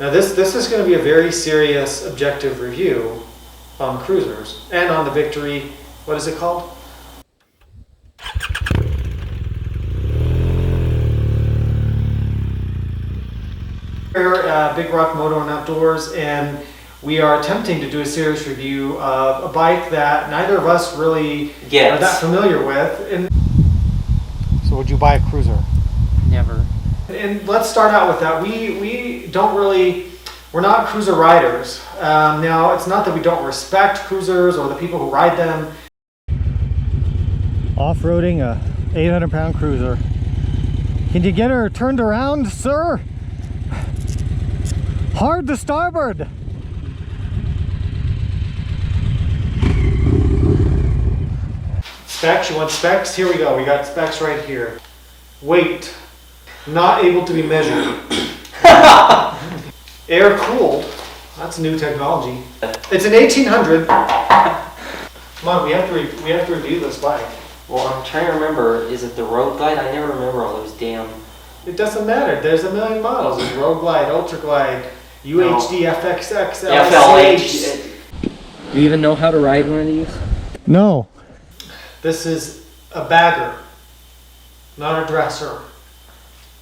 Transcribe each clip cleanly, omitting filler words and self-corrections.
Now this is going to be a very serious objective review on cruisers and on the Victory, what is it called? We're Big Rock Moto and Outdoors, and we are attempting to do a serious review of a bike that neither of us really are that familiar with. And so would you buy a cruiser? Never. And let's start out with that. We don't really, we're not cruiser riders. Now, it's not that we don't respect cruisers or the people who ride them. Off-roading a 800-pound cruiser. Can you get her turned around, sir? Hard to starboard. Specs, you want specs? Here we go, we got specs right here. Weight, not able to be measured. Air cooled, that's new technology. It's an 1800. Come on, we have to review this bike. Well, I'm trying to remember, is it the Road Glide? I never remember all those damn... It doesn't matter, there's a million models. There's Road Glide, Ultra Glide, UHD, no. FXX, FLH. Do you even know how to ride one of these? No. This is a bagger, not a dresser.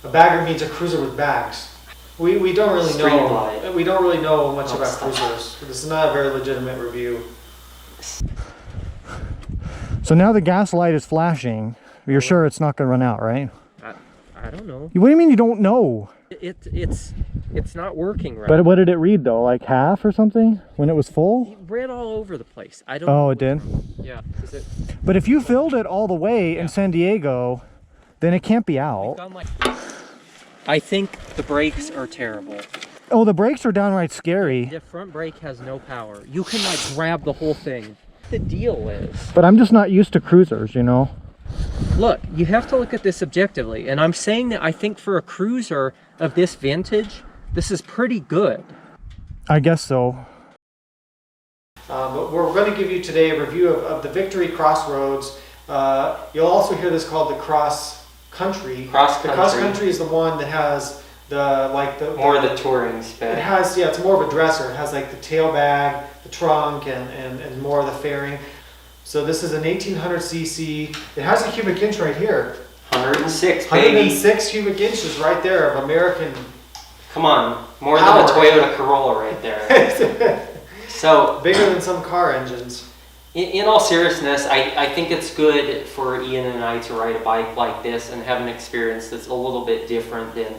A bagger means a cruiser with bags. We don't really know. We don't really know much about cruisers. This is not a very legitimate review. So now the gas light is flashing. You're sure it's not going to run out, right? I don't know. What do you mean you don't know? It's not working right. But what did it read though? Like half or something when it was full? It read all over the place. I don't. Oh, it did. Yeah. But if you filled it all the way in San Diego, then it can't be out. I think the brakes are terrible. Oh, the brakes are downright scary. The front brake has no power. You can like grab the whole thing. The deal is. But I'm just not used to cruisers, you know. Look, you have to look at this objectively, and I'm saying that I think for a cruiser of this vintage, this is pretty good. I guess so. But we're going to give you today a review of the Victory Crossroads. You'll also hear this called the Cross Country. The Cross Country is the one that has more of the touring spec. It has, yeah, it's more of a dresser. It has like the tail bag, the trunk, and more of the fairing. So this is an 1800cc. It has a cubic inch right here. 106, baby. 106 cubic inches right there of American. Come on, more power. Than a Toyota Corolla right there. So bigger than some car engines. In all seriousness, I think it's good for Ian and I to ride a bike like this and have an experience that's a little bit different than,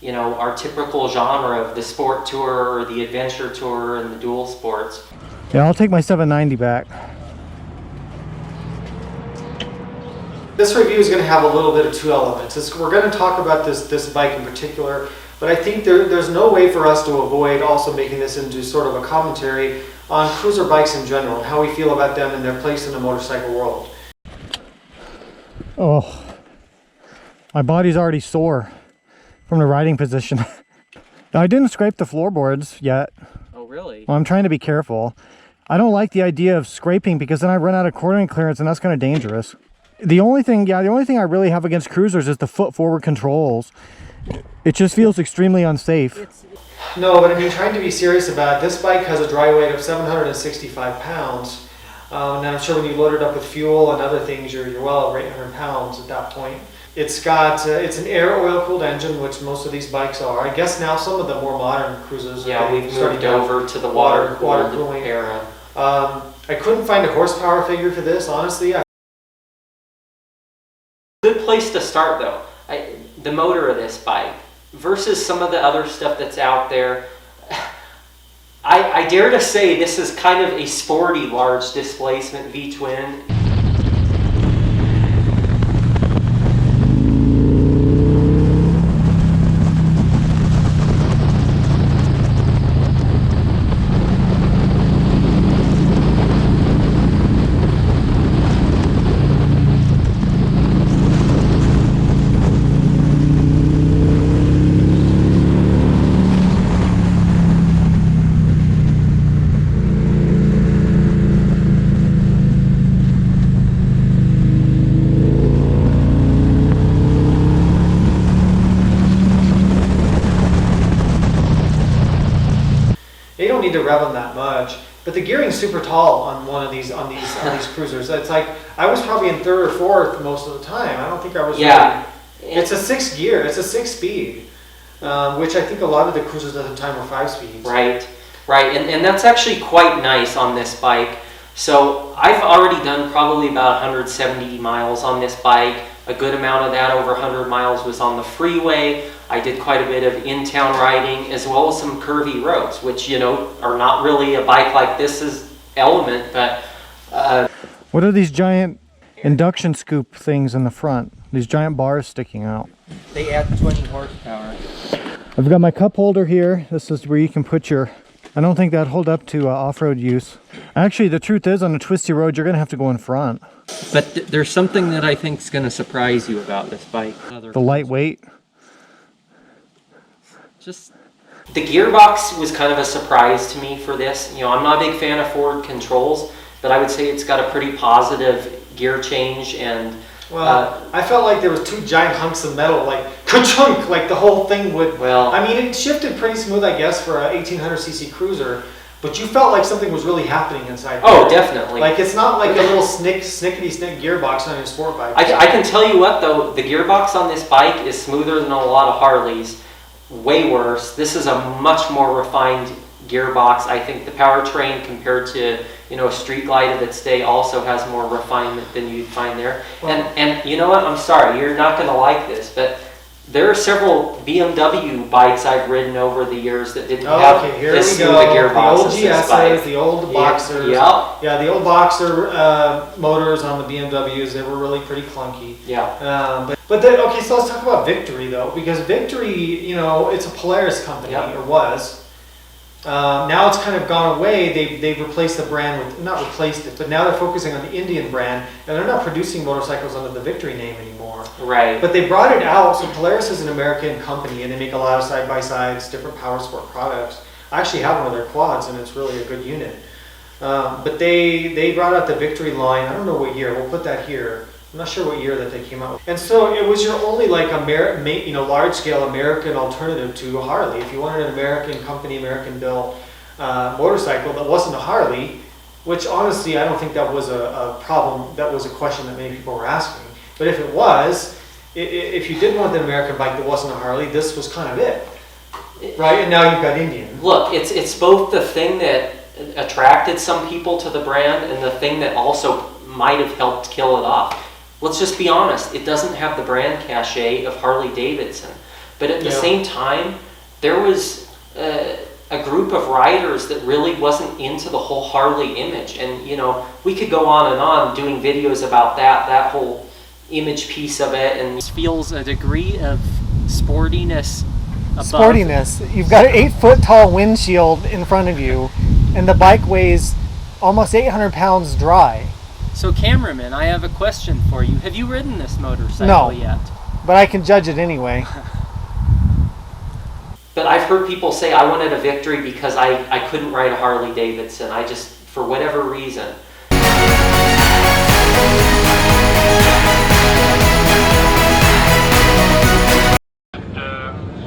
you know, our typical genre of the sport tour or the adventure tour and the dual sports. Yeah, I'll take my 790 back. This review is going to have a little bit of two elements. We're going to talk about this bike in particular, but I think there's no way for us to avoid also making this into sort of a commentary on cruiser bikes in general and how we feel about them and their place in the motorcycle world. Oh, my body's already sore from the riding position. I didn't scrape the floorboards yet. Oh, really? Well, I'm trying to be careful. I don't like the idea of scraping because then I run out of quartering clearance and that's kind of dangerous. The only thing I really have against cruisers is the foot forward controls. It just feels extremely unsafe. No, but I mean, trying to be serious about it, this bike has a dry weight of 765 pounds. And I'm sure when you load it up with fuel and other things, you're well over 800 pounds at that point. It's got, it's an air oil-cooled engine, which most of these bikes are. I guess now some of the more modern cruisers are we've moved over to the water cooling era. I couldn't find a horsepower figure for this, honestly. Good place to start though. The motor of this bike versus some of the other stuff that's out there. I dare to say this is kind of a sporty large displacement V-twin. they don't need to rev them that much. But the gearing's super tall on one of these on these cruisers. It's like I was probably in third or fourth most of the time. I don't think I was. Yeah. Really, it's a 6 gear. It's a 6-speed, which I think a lot of the cruisers at the time were 5 speeds. Right. And that's actually quite nice on this bike. So I've already done probably about 170 miles on this bike. A good amount of that, over 100 miles, was on the freeway. I did quite a bit of in-town riding, as well as some curvy roads, which, you know, are not really a bike like this element, but... What are these giant induction scoop things in the front? These giant bars sticking out. They add 20 horsepower. I've got my cup holder here. This is where you can put your... I don't think that'd hold up to off-road use. Actually, the truth is, on a twisty road, you're going to have to go in front. But there's something that I think is going to surprise you about this bike. The lightweight. Just... The gearbox was kind of a surprise to me for this. You know, I'm not a big fan of forward controls, but I would say it's got a pretty positive gear change. And well, I felt like there was 2 giant hunks of metal, like ka-chunk, like the whole thing would. Well, I mean, it shifted pretty smooth, I guess, for a 1800cc cruiser. But you felt like something was really happening inside. Oh, definitely. Like it's not like a little snickety-snick gearbox on your sport bike. I can tell you what though, the gearbox on this bike is smoother than a lot of Harleys. Way worse. This is a much more refined gearbox. I think the powertrain compared to, you know, a Street Glide of its day also has more refinement than you'd find there. Well, and you know what? I'm sorry, you're not going to like this, but there are several BMW bikes I've ridden over the years that didn't have this smooth a gearbox. The old GSs, the old Boxers. Yeah. Yeah, the old Boxer motors on the BMWs, they were really pretty clunky. Yeah. But then, okay, so let's talk about Victory though, because Victory, you know, it's a Polaris company, or was. Now it's kind of gone away. They've replaced the brand with, not replaced it, but now they're focusing on the Indian brand, and they're not producing motorcycles under the Victory name anymore. Right. But they brought it out, so Polaris is an American company, and they make a lot of side-by-sides, different power sport products. I actually have one of their quads, and it's really a good unit. But they brought out the Victory line, I don't know what year, we'll put that here. I'm not sure what year that they came out with. And so it was your only like large-scale American alternative to Harley. If you wanted an American company, American-built motorcycle that wasn't a Harley, which honestly I don't think that was a problem, that was a question that many people were asking. But if it was, if you did want an American bike that wasn't a Harley, this was kind of it. Right, and now you've got Indian. Look, it's both the thing that attracted some people to the brand and the thing that also might have helped kill it off. Let's just be honest, it doesn't have the brand cachet of Harley Davidson. But at the same time, there was a group of riders that really wasn't into the whole Harley image. And, you know, we could go on and on doing videos about that whole image piece of it. And it feels a degree of sportiness above. Sportiness. You've got an 8-foot tall windshield in front of you, and the bike weighs almost 800 pounds dry. So cameraman, I have a question for you. Have you ridden this motorcycle yet? But I can judge it anyway. But I've heard people say I wanted a Victory because I couldn't ride a Harley Davidson. I just, for whatever reason.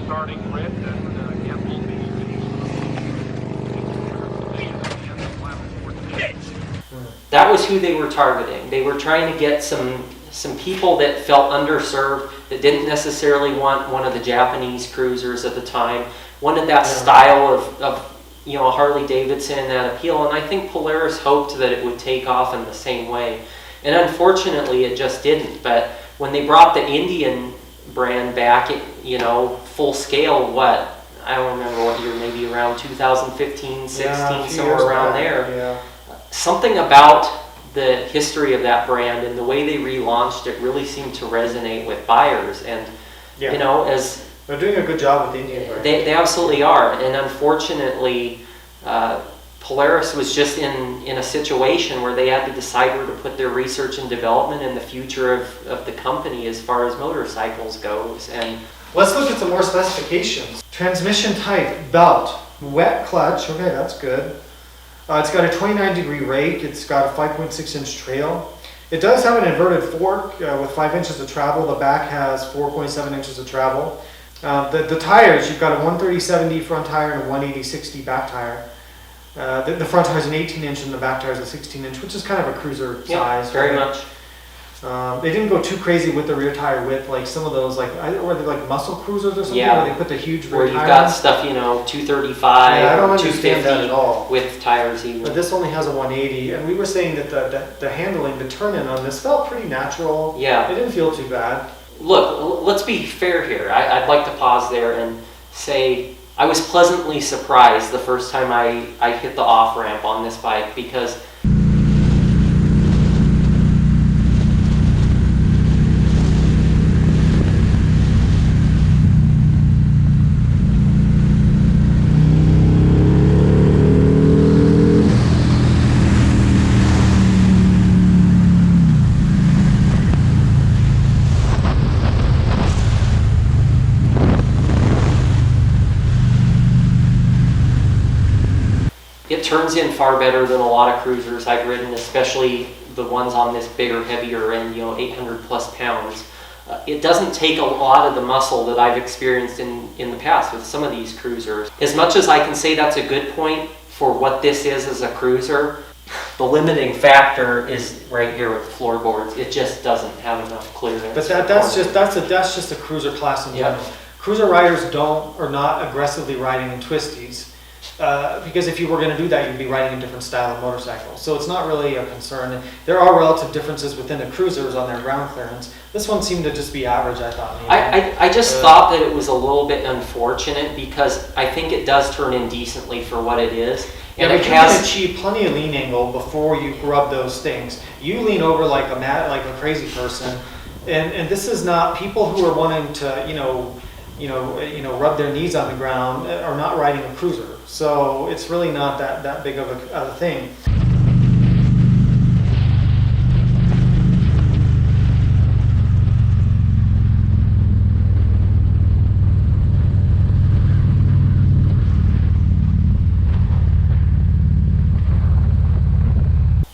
Starting grid and get all That was who they were targeting. They were trying to get some people that felt underserved, that didn't necessarily want one of the Japanese cruisers at the time, wanted that style of you know, a Harley Davidson, that appeal. And I think Polaris hoped that it would take off in the same way. And unfortunately, it just didn't. But when they brought the Indian brand back, you know, full scale, I don't remember what year, maybe around 2015, 16, somewhere around there. Yeah. Something about the history of that brand and the way they relaunched it really seemed to resonate with buyers. And, you know, as they're doing a good job with the Indian brand. They absolutely are. And unfortunately, Polaris was just in a situation where they had to decide where to put their research and development and the future of the company as far as motorcycles goes. And let's look at some more specifications. Transmission type, belt, wet clutch, okay, that's good. It's got a 29-degree rake, it's got a 5.6-inch trail. It does have an inverted fork with 5 inches of travel. The back has 4.7 inches of travel. The tires, you've got a 130/70 front tire and a 180/60 back tire. The front tire is an 18-inch and the back tire is a 16-inch, which is kind of a cruiser size. Very much. They didn't go too crazy with the rear tire width, like some of those, like were they like muscle cruisers or something? Yeah. Where they put the huge rear Where you've tire got on? stuff, 235, Yeah, I don't or understand that 250 at all. with tires even. But this only has a 180, and we were saying that the handling, the turn-in on this felt pretty natural. Yeah. It didn't feel too bad. Look, let's be fair here. I'd like to pause there and say I was pleasantly surprised the first time I hit the off-ramp on this bike, because it turns in far better than a lot of cruisers I've ridden, especially the ones on this bigger, heavier end, 800 plus pounds. It doesn't take a lot of the muscle that I've experienced in the past with some of these cruisers. As much as I can say that's a good point for what this is as a cruiser, the limiting factor is right here with floorboards. It just doesn't have enough clearance. But that's just a cruiser class in general. Cruiser riders are not aggressively riding in twisties. Because if you were going to do that, you'd be riding a different style of motorcycle. So it's not really a concern. There are relative differences within the cruisers on their ground clearance. This one seemed to just be average, I thought. I just thought that it was a little bit unfortunate, because I think it does turn in decently for what it is. And it can achieve plenty of lean angle before you rub those things. You lean over like a crazy person, and this is not people who are wanting to rub their knees on the ground are not riding a cruiser. So it's really not that big of a thing.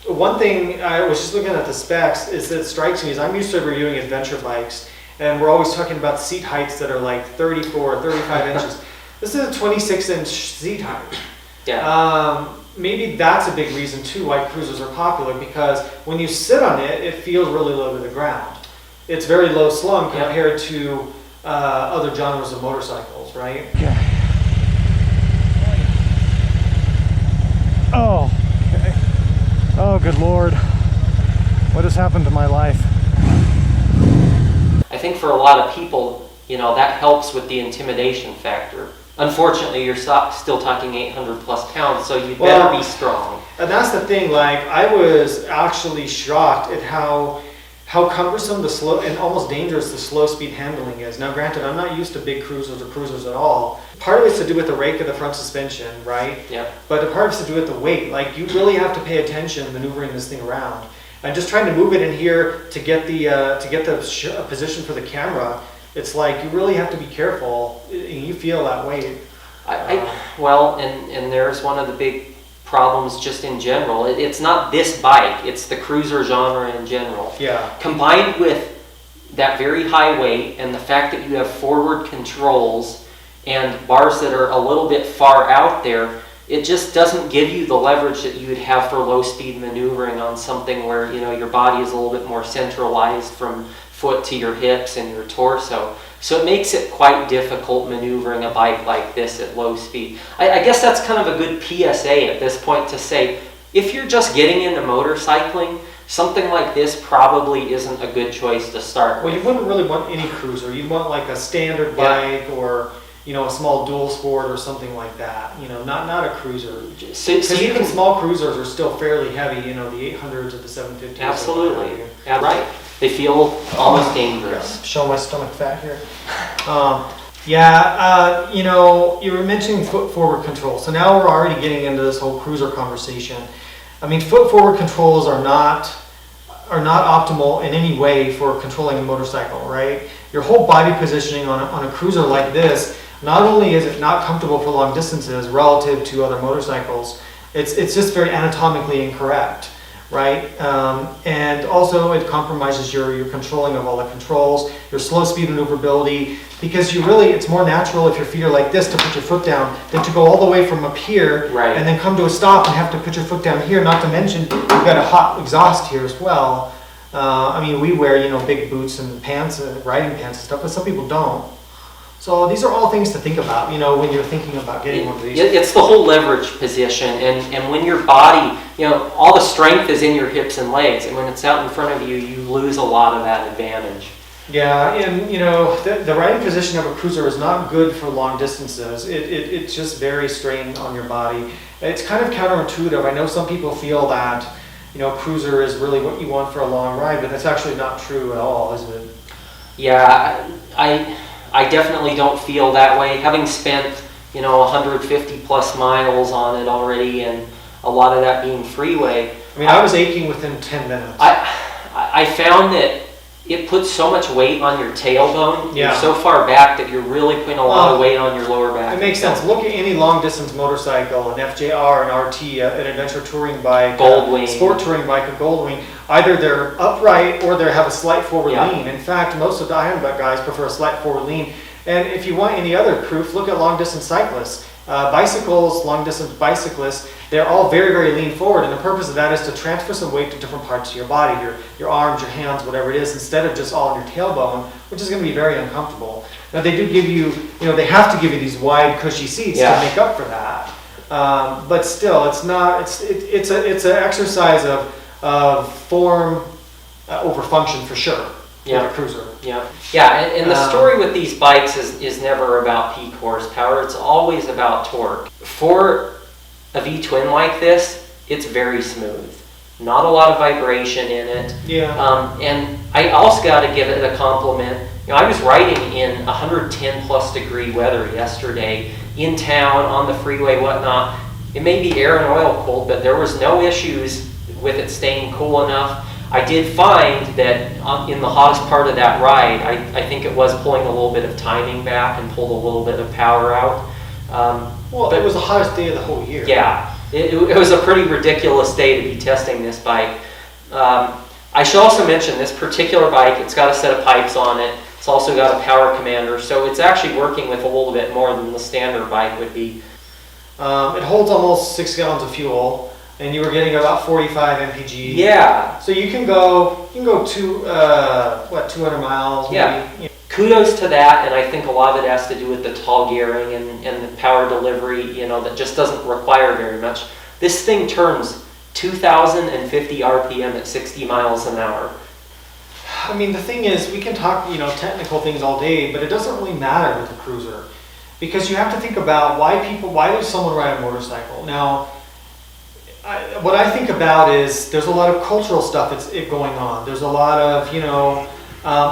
One thing I was just looking at the specs is that it strikes me is I'm used to reviewing adventure bikes, and we're always talking about seat heights that are like 34 or 35 inches. This is a 26-inch seat height. Yeah. Maybe that's a big reason too why cruisers are popular, because when you sit on it, it feels really low to the ground. It's very low slung compared to other genres of motorcycles, right? Yeah. Oh, okay. Oh, good Lord. What has happened to my life? I think for a lot of people, that helps with the intimidation factor. Unfortunately, you're still talking 800 plus pounds, so you better be strong. And that's the thing, I was actually shocked at how cumbersome the slow and almost dangerous the slow speed handling is. Now granted, I'm not used to big cruisers or cruisers at all. Part of it's to do with the rake of the front suspension, right? Yeah. But the part of it's to do with the weight. You really have to pay attention maneuvering this thing around. And just trying to move it in here to get the position for the camera, it's like you really have to be careful, and you feel that weight. And there's one of the big problems just in general. It's not this bike, it's the cruiser genre in general. Yeah. Combined with that very high weight and the fact that you have forward controls and bars that are a little bit far out there, it just doesn't give you the leverage that you would have for low speed maneuvering on something where your body is a little bit more centralized from foot to your hips and your torso. So it makes it quite difficult maneuvering a bike like this at low speed. I guess that's kind of a good PSA at this point to say, if you're just getting into motorcycling, something like this probably isn't a good choice to start with. Well, you wouldn't really want any cruiser. You'd want like a standard bike or a small dual sport or something like that. Not a cruiser. Because even small cruisers are still fairly heavy. The 800s or the 750s. Absolutely. Yeah, right. They feel almost dangerous. Show my stomach fat here. You were mentioning foot forward control. So now we're already getting into this whole cruiser conversation. I mean, foot forward controls are not optimal in any way for controlling a motorcycle, right? Your whole body positioning on a cruiser like this, not only is it not comfortable for long distances relative to other motorcycles, it's just very anatomically incorrect. right? And also it compromises your controlling of all the controls, your slow speed maneuverability, because it's more natural if your feet are like this to put your foot down than to go all the way from up here Right. and then come to a stop and have to put your foot down here, not to mention you've got a hot exhaust here as well. I mean, we wear, big boots and pants, riding pants and stuff, but some people don't. So these are all things to think about, when you're thinking about getting one of these. It's the whole leverage position, and when your body, all the strength is in your hips and legs, and when it's out in front of you, you lose a lot of that advantage. Yeah, and the riding position of a cruiser is not good for long distances. It's just very strained on your body. It's kind of counterintuitive. I know some people feel that, cruiser is really what you want for a long ride, but that's actually not true at all, is it? Yeah, I definitely don't feel that way. Having spent, 150 plus miles on it already, and a lot of that being freeway. I mean, I was aching within 10 minutes. I found that it puts so much weight on your tailbone. Yeah. You're so far back that you're really putting a lot of weight on your lower back. It makes sense. Look at any long distance motorcycle, an FJR, an RT, an adventure touring bike, Goldwing. Sport touring bike, a Goldwing. Either they're upright or they have a slight forward lean. In fact, most of the Ironbutt guys prefer a slight forward lean. And if you want any other proof, look at long distance cyclists. Bicycles, long distance bicyclists, they're all very, very lean forward, and the purpose of that is to transfer some weight to different parts of your body, your arms, your hands, whatever it is, instead of just all on your tailbone, which is going to be very uncomfortable. Now they do give you, they have to give you these wide, cushy seats to make up for that. But still, it's not. It's an exercise of form over function for sure. Yeah. With a cruiser. Yeah, and the story with these bikes is never about peak horsepower. It's always about torque. For a V-twin like this, it's very smooth. Not a lot of vibration in it. Yeah. And I also got to give it a compliment. I was riding in 110 plus degree weather yesterday in town, on the freeway, whatnot. It may be air and oil cooled, but there was no issues with it staying cool enough. I did find that in the hottest part of that ride, I think it was pulling a little bit of timing back and pulled a little bit of power out. Well, it was the hottest day of the whole year. Yeah, it was a pretty ridiculous day to be testing this bike. I should also mention this particular bike, it's got a set of pipes on it. It's also got a power commander, so it's actually working with a little bit more than the standard bike would be. It holds almost 6 gallons of fuel. And you were getting about 45 mpg. Yeah. So you can go 200 miles. Yeah. Maybe. Kudos to that, and I think a lot of it has to do with the tall gearing and the power delivery, that just doesn't require very much. This thing turns 2,050 RPM at 60 miles an hour. I mean, the thing is, we can talk, technical things all day, but it doesn't really matter with a cruiser. Because you have to think about why does someone ride a motorcycle? Now, what I think about is there's a lot of cultural stuff going on. There's a lot of,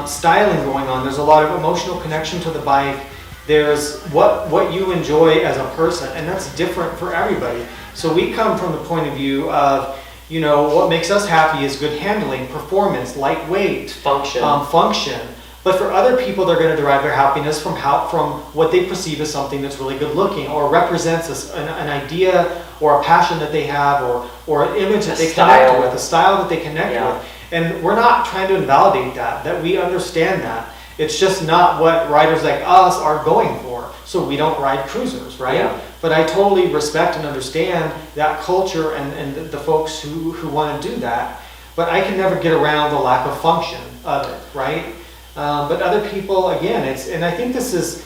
styling going on. There's a lot of emotional connection to the bike. There's what you enjoy as a person, and that's different for everybody. So we come from the point of view of, what makes us happy is good handling, performance, lightweight, function. But for other people, they're going to derive their happiness from what they perceive as something that's really good looking or represents an idea or a passion that they have or an image that they connect with, a style that they connect with. And we're not trying to invalidate that we understand that. It's just not what riders like us are going for. So we don't ride cruisers, right? Yeah. But I totally respect and understand that culture and the folks who want to do that. But I can never get around the lack of function of it, right? But other people, again, and I think this is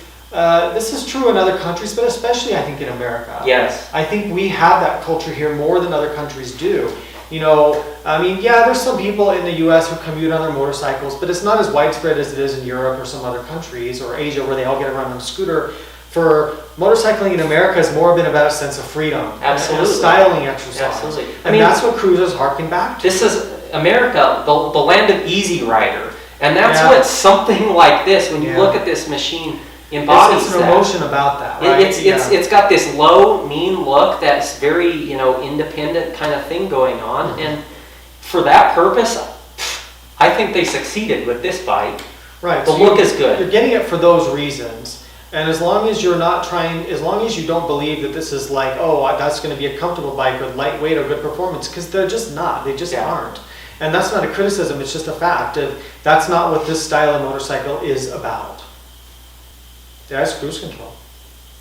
true in other countries, but especially I think in America. Yes. I think we have that culture here more than other countries do. There's some people in the U.S. who commute on their motorcycles, but it's not as widespread as it is in Europe or some other countries or Asia where they all get around on a scooter. For motorcycling in America has more been about a sense of freedom. Absolutely. And a styling exercise. Absolutely. And that's what cruisers harken back to. This is America, the land of easy rider. And that's what something like this, when you look at this machine, embodies it's an emotion about that, right? It's got this low, mean look that's very, independent kind of thing going on. Mm-hmm. And for that purpose, I think they succeeded with this bike. Right. The look is good. You're getting it for those reasons. And as long as you're not trying, as long as you don't believe that this is like, oh, that's going to be a comfortable bike or lightweight or good performance, because they're just not. They just aren't. And that's not a criticism. It's just a fact of that's not what this style of motorcycle is about. It has cruise control.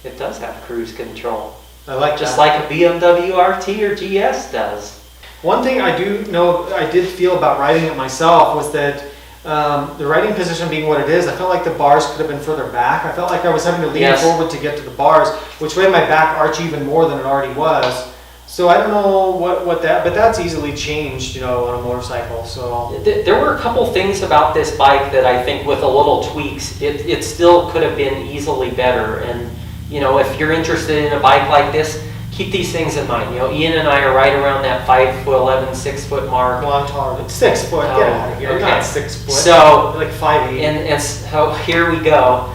It does have cruise control. I like just that. like a BMW RT or GS does. One thing I do know, I did feel about riding it myself was that the riding position being what it is, I felt like the bars could have been further back. I felt like I was having to lean forward to get to the bars, which made my back arch even more than it already was. So I don't know what that, but that's easily changed, you know, on a motorcycle. So there were a couple things about this bike that I think with a little tweaks, it still could have been easily better. And you know, if you're interested in a bike like this, keep these things in mind. You know, Ian and I are right around that 5'11", 6 foot mark. Well, I'm taller than 6 foot. Oh, Get out of here. okay. You're not 6 foot. So you're like 5'8". And so here we go.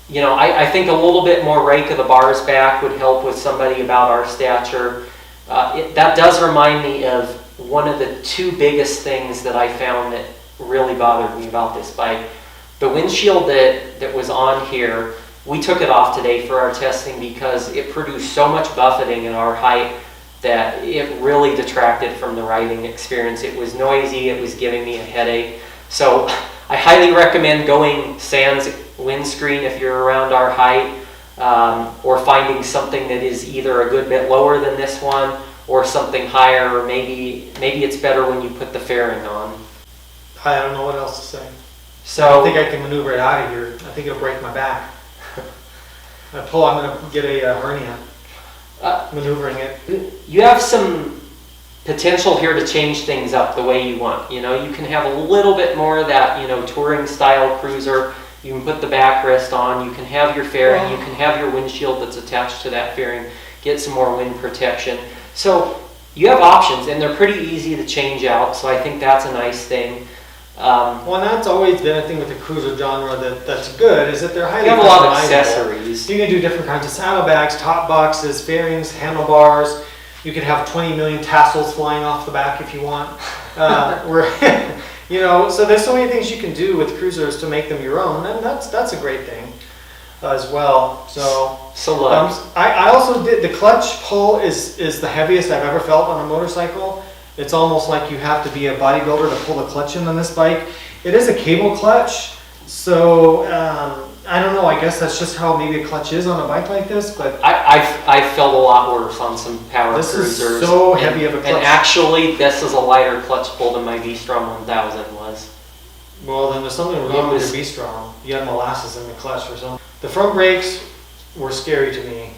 You know, I think a little bit more rake of the bars back would help with somebody about our stature. That does remind me of one of the two biggest things that I found that really bothered me about this bike. The windshield that was on here, we took it off today for our testing because it produced so much buffeting at our height that it really detracted from the riding experience. It was noisy, it was giving me a headache. So I highly recommend going sans windscreen if you're around our height, or finding something that is either a good bit lower than this one or something higher, or maybe it's better when you put the fairing on. I don't know what else to say. So I think I can maneuver it out of here. I think it'll break my back. I'm going to get a hernia maneuvering it. You have some potential here to change things up the way you want. You know, you can have a little bit more of that, you know, touring style cruiser. You can put the backrest on, you can have your fairing, you can have your windshield that's attached to that fairing, get some more wind protection. So you have options, and they're pretty easy to change out, so I think that's a nice thing. Well, and that's always been a thing with the cruiser genre that's good, is that they're highly you have a lot of customizable. accessories. You can do different kinds of saddlebags, top boxes, fairings, handlebars. You could have 20 million tassels flying off the back if you want. You know, so there's so many things you can do with cruisers to make them your own, and that's a great thing as well. So look, I also did the clutch pull is the heaviest I've ever felt on a motorcycle. It's almost like you have to be a bodybuilder to pull the clutch in on this bike. It is a cable clutch, so I don't know. I guess that's just how maybe a clutch is on a bike like this. But I felt a lot worse on some power cruisers. This is so heavy of a clutch. And actually, this is a lighter clutch pull than my V-Strom 1000 was. Well, then there's something wrong with your V-Strom. You had molasses in the clutch or something. The front brakes were scary to me.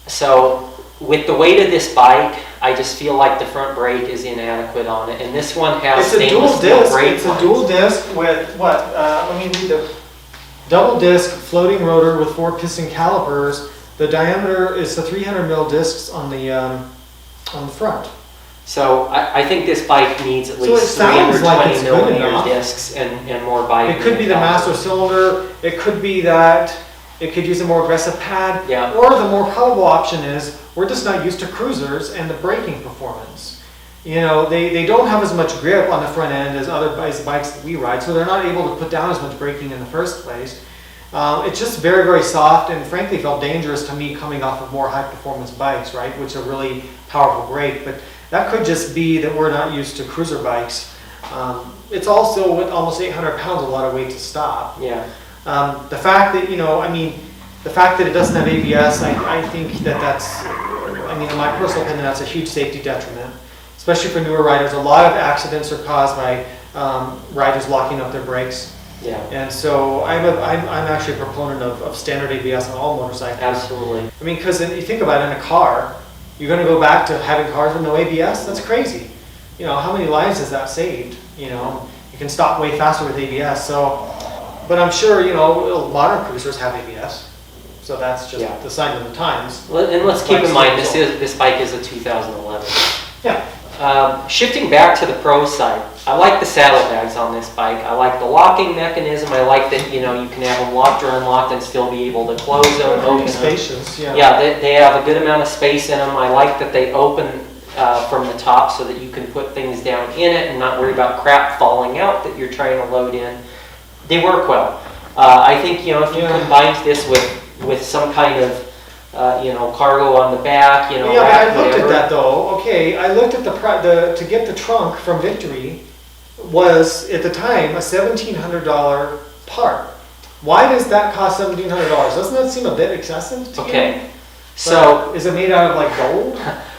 So with the weight of this bike, I just feel like the front brake is inadequate on it. And this one has stainless steel brake lines. It's a dual disc with what? Let me read the double disc floating rotor with 4 piston calipers. The diameter is the 300 mil discs on the front. So I think this bike needs at least 320 millimeter discs and more bike. It could be the master cylinder. It could be that it could use a more aggressive pad. Yeah. Or the more probable option is we're just not used to cruisers and the braking performance. You know, they don't have as much grip on the front end as other bikes that we ride, so they're not able to put down as much braking in the first place. It's just very, very soft, and frankly felt dangerous to me coming off of more high performance bikes, right, which are really powerful brake. But that could just be that we're not used to cruiser bikes. It's also with almost 800 pounds, a lot of weight to stop. Yeah. The fact that, you know, I mean, the fact that it doesn't have ABS, I think that's, I mean, in my personal opinion, that's a huge safety detriment, especially for newer riders. A lot of accidents are caused by riders locking up their brakes. Yeah. And so I'm actually a proponent of standard ABS on all motorcycles. Absolutely. I mean, because you think about it, in a car, you're going to go back to having cars with no ABS? That's crazy. You know, how many lives has that saved? You know, you can stop way faster with ABS. So, but I'm sure, you know, modern cruisers have ABS. So that's just the sign of the times. And let's keep in mind, this bike is a 2011. Yeah. Shifting back to the pro side, I like the saddlebags on this bike. I like the locking mechanism. I like that, you know, you can have them locked or unlocked and still be able to close them, open them. Spacious, yeah. Yeah, they have a good amount of space in them. I like that they open from the top so that you can put things down in it and not worry about crap falling out that you're trying to load in. They work well. I think, you know, if you combined this with some kind of, you know, cargo on the back, you know, Yeah, rack, I looked whatever. at that though. Okay, I looked at to get the trunk from Victory was at the time a $1,700 part. Why does that cost $1,700? Doesn't that seem a bit excessive to you? Okay, so is it made out of like gold?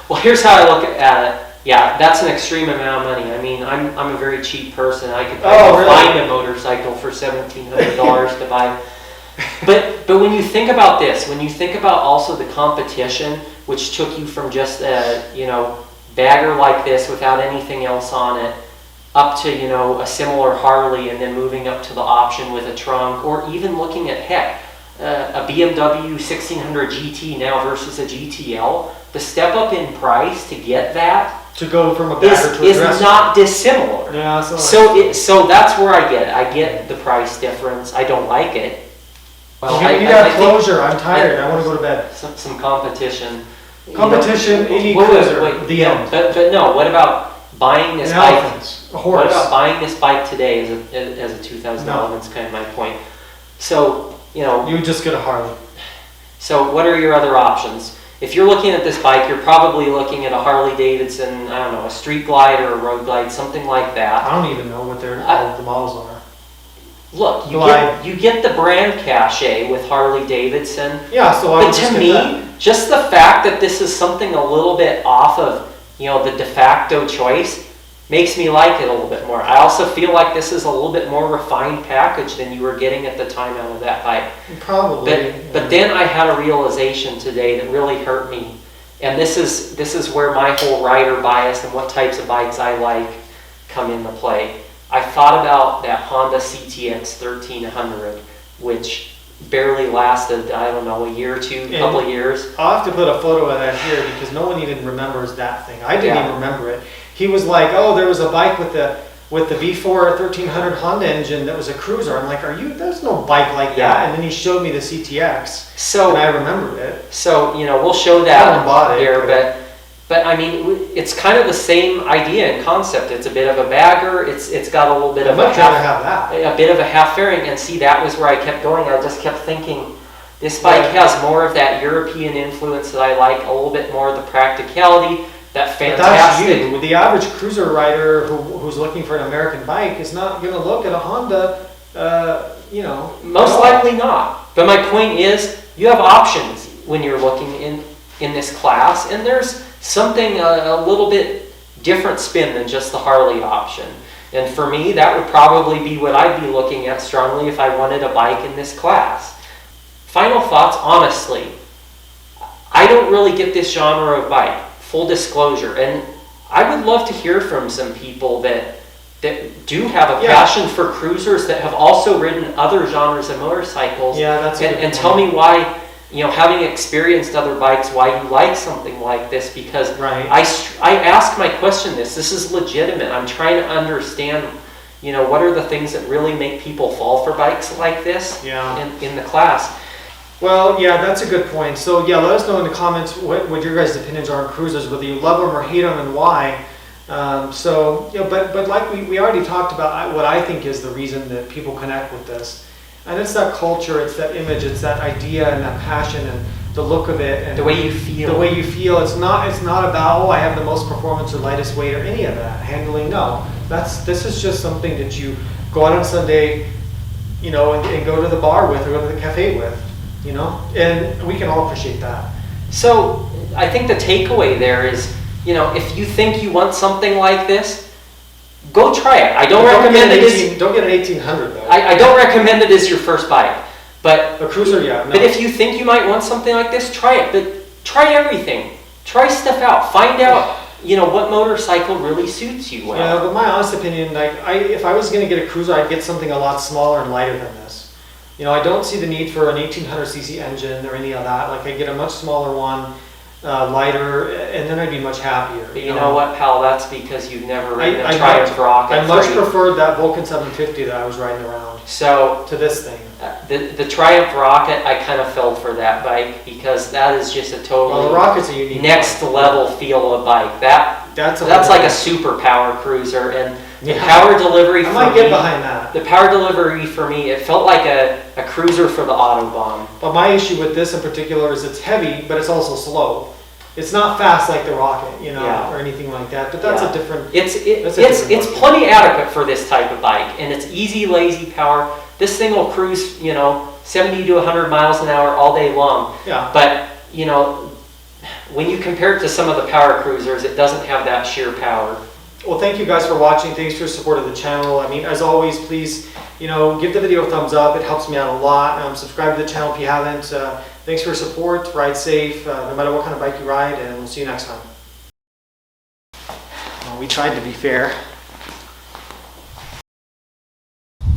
well, here's how I look at it. Yeah, that's an extreme amount of money. I mean, I'm a very cheap person. I could probably find a motorcycle for $1,700 to buy. But when you think about this, when you think about also the competition, which took you from just a, you know, bagger like this without anything else on it, up to, you know, a similar Harley, and then moving up to the option with a trunk, or even looking at, heck, a BMW 1600 GT now versus a GTL, the step up in price to get that To go from a bagger to a is dresser. not dissimilar. Yeah, So that's where I get it. I get the price difference. I don't like it. Well, you got closure. I'm tired. I want to go to bed. Some competition. Competition, You know, any wait, cruiser. wait, The end. But no. What about buying this An bike? elephant, a horse. What about buying this bike today as a 2011? That's kind of my point. So, you know. You would just get a Harley. So what are your other options? If you're looking at this bike, you're probably looking at a Harley Davidson, I don't know, a Street Glide or a Road Glide, something like that. I don't even know what the models are. Look, Glide. you get the brand cachet with Harley Davidson. Yeah, so I But would just to get me, that. just the fact that this is something a little bit off of, you know, the de facto choice makes me like it a little bit more. I also feel like this is a little bit more refined package than you were getting at the time out of that bike. Probably. But then I had a realization today that really hurt me. And this is where my whole rider bias and what types of bikes I like come into play. I thought about that Honda CTX 1300, which barely lasted, I don't know, a year or two, a couple of years. I'll have to put a photo of that here because no one even remembers that thing. I didn't Yeah. even remember it. He was like, "Oh, there was a bike with the V4 1300 Honda engine that was a cruiser." I'm like, there's no bike like Yeah. that. And then he showed me the CTX, So, and I remembered it. so you know, we'll show Someone bought that it, here, but- but I mean, it's kind of the same idea and concept. It's a bit of a bagger. It's got a little bit I'd of much rather have that. a bit of a half fairing, and see, that was where I kept going. I just kept thinking, this bike has more of that European influence that I like, a little bit more of the practicality, that But that's fantastic. you. The average cruiser rider who's looking for an American bike is not going to look at a Honda, you know. Most at all. likely not. But my point is, you have options when you're looking in this class, and there's something a little bit different spin than just the Harley option. And for me, that would probably be what I'd be looking at strongly if I wanted a bike in this class. Final thoughts, honestly. I don't really get this genre of bike, full disclosure, and I would love to hear from some people that do have a passion for cruisers, that have also ridden other genres of motorcycles. Yeah, that's a good and point. tell me why, you know, having experienced other bikes, why you like something like this, because Right. I ask my question this is legitimate. I'm trying to understand, you know, what are the things that really make people fall for bikes like this in the class. Well, yeah, that's a good point. So yeah, let us know in the comments what your guys' opinions are on cruisers, whether you love them or hate them, and why. So, you know, but like we already talked about, what I think is the reason that people connect with this, and it's that culture, it's that image, it's that idea and that passion and the look of it and The way you feel. The way you feel. It's not about, oh, I have the most performance or lightest weight or any of that handling. No, this is just something that you go out on Sunday, you know, and go to the bar with or go to the cafe with. You know, and we can all appreciate that. So I think the takeaway there is, you know, if you think you want something like this, go try it. I don't recommend it as Don't get an 1800 though. I don't recommend it as your first bike, but A cruiser, yeah. No. But if you think you might want something like this, try it. But try everything. Try stuff out. Find out, you know, what motorcycle really suits you well. Yeah, but my honest opinion, like if I was going to get a cruiser, I'd get something a lot smaller and lighter than this. You know, I don't see the need for an 1800cc engine or any of that. Like I get a much smaller one, lighter, and then I'd be much happier. But you know what, pal? That's because you've never ridden a I Triumph Rocket. I much preferred that Vulcan 750 that I was riding around So to this thing. the Triumph Rocket, I kind of fell for that bike because that is just a Well, the totally Rocket's a unique next bike. level feel of bike. That's That's like a superpower cruiser, and The Yeah. power delivery I for might get me, behind that. the power delivery for me, it felt like a cruiser for the Autobahn. But my issue with this in particular is it's heavy, but it's also slow. It's not fast like the Rocket, you know, Yeah. or anything like that. But that's Yeah. a different. It's different plenty adequate for this type of bike, and it's easy, lazy power. This thing will cruise, 70 to 100 miles an hour all day long. Yeah. But when you compare it to some of the power cruisers, it doesn't have that sheer power. Well, thank you guys for watching. Thanks for your support of the channel. I mean, as always, please, give the video a thumbs up. It helps me out a lot. Subscribe to the channel if you haven't. Thanks for your support. Ride safe, no matter what kind of bike you ride, and we'll see you next time. Well, we tried to be fair.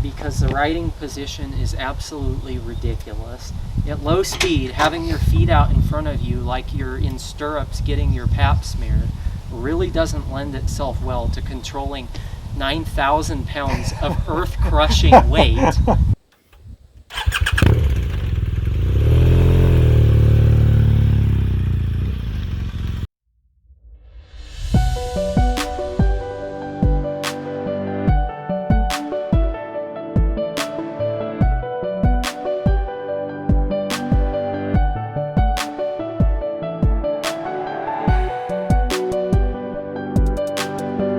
Because the riding position is absolutely ridiculous. At low speed, having your feet out in front of you like you're in stirrups getting your pap smeared really doesn't lend itself well to controlling 9,000 pounds of earth-crushing weight